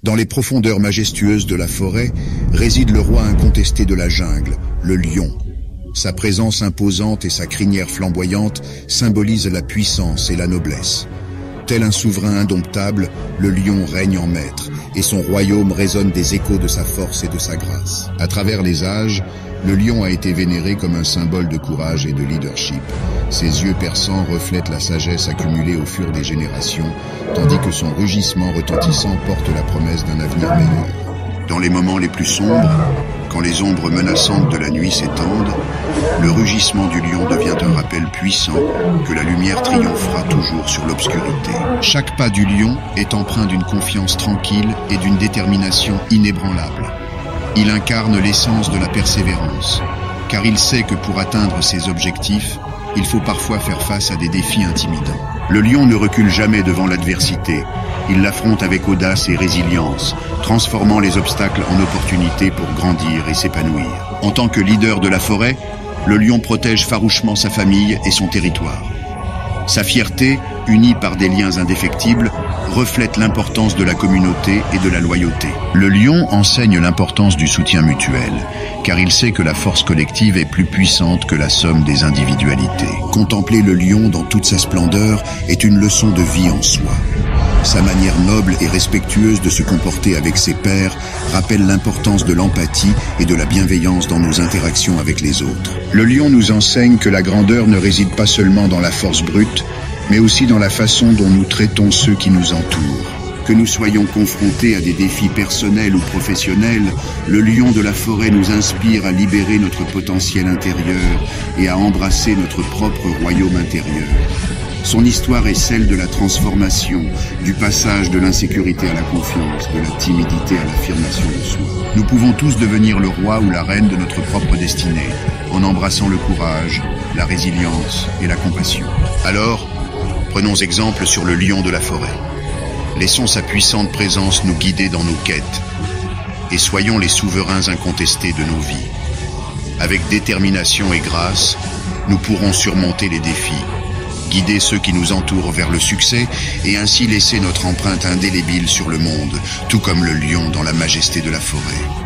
Dans les profondeurs majestueuses de la forêt réside le roi incontesté de la jungle, le lion. Sa présence imposante et sa crinière flamboyante symbolisent la puissance et la noblesse. Tel un souverain indomptable, le lion règne en maître, et son royaume résonne des échos de sa force et de sa grâce. À travers les âges, le lion a été vénéré comme un symbole de courage et de leadership. Ses yeux perçants reflètent la sagesse accumulée au fur des générations, tandis que son rugissement retentissant porte la promesse d'un avenir meilleur. Dans les moments les plus sombres, quand les ombres menaçantes de la nuit s'étendent, le rugissement du lion devient un rappel puissant que la lumière triomphera toujours sur l'obscurité. Chaque pas du lion est empreint d'une confiance tranquille et d'une détermination inébranlable. Il incarne l'essence de la persévérance, car il sait que pour atteindre ses objectifs, il faut parfois faire face à des défis intimidants. Le lion ne recule jamais devant l'adversité. Il l'affronte avec audace et résilience, transformant les obstacles en opportunités pour grandir et s'épanouir. En tant que leader de la forêt, le lion protège farouchement sa famille et son territoire. Sa fierté, unie par des liens indéfectibles, reflète l'importance de la communauté et de la loyauté. Le lion enseigne l'importance du soutien mutuel, car il sait que la force collective est plus puissante que la somme des individualités. Contempler le lion dans toute sa splendeur est une leçon de vie en soi. Sa manière noble et respectueuse de se comporter avec ses pairs rappelle l'importance de l'empathie et de la bienveillance dans nos interactions avec les autres. Le lion nous enseigne que la grandeur ne réside pas seulement dans la force brute, mais aussi dans la façon dont nous traitons ceux qui nous entourent. Que nous soyons confrontés à des défis personnels ou professionnels, le lion de la forêt nous inspire à libérer notre potentiel intérieur et à embrasser notre propre royaume intérieur. Son histoire est celle de la transformation, du passage de l'insécurité à la confiance, de la timidité à l'affirmation de soi. Nous pouvons tous devenir le roi ou la reine de notre propre destinée, en embrassant le courage, la résilience et la compassion. Alors, prenons exemple sur le lion de la forêt. Laissons sa puissante présence nous guider dans nos quêtes, et soyons les souverains incontestés de nos vies. Avec détermination et grâce, nous pourrons surmonter les défis, guider ceux qui nous entourent vers le succès et ainsi laisser notre empreinte indélébile sur le monde, tout comme le lion dans la majesté de la forêt.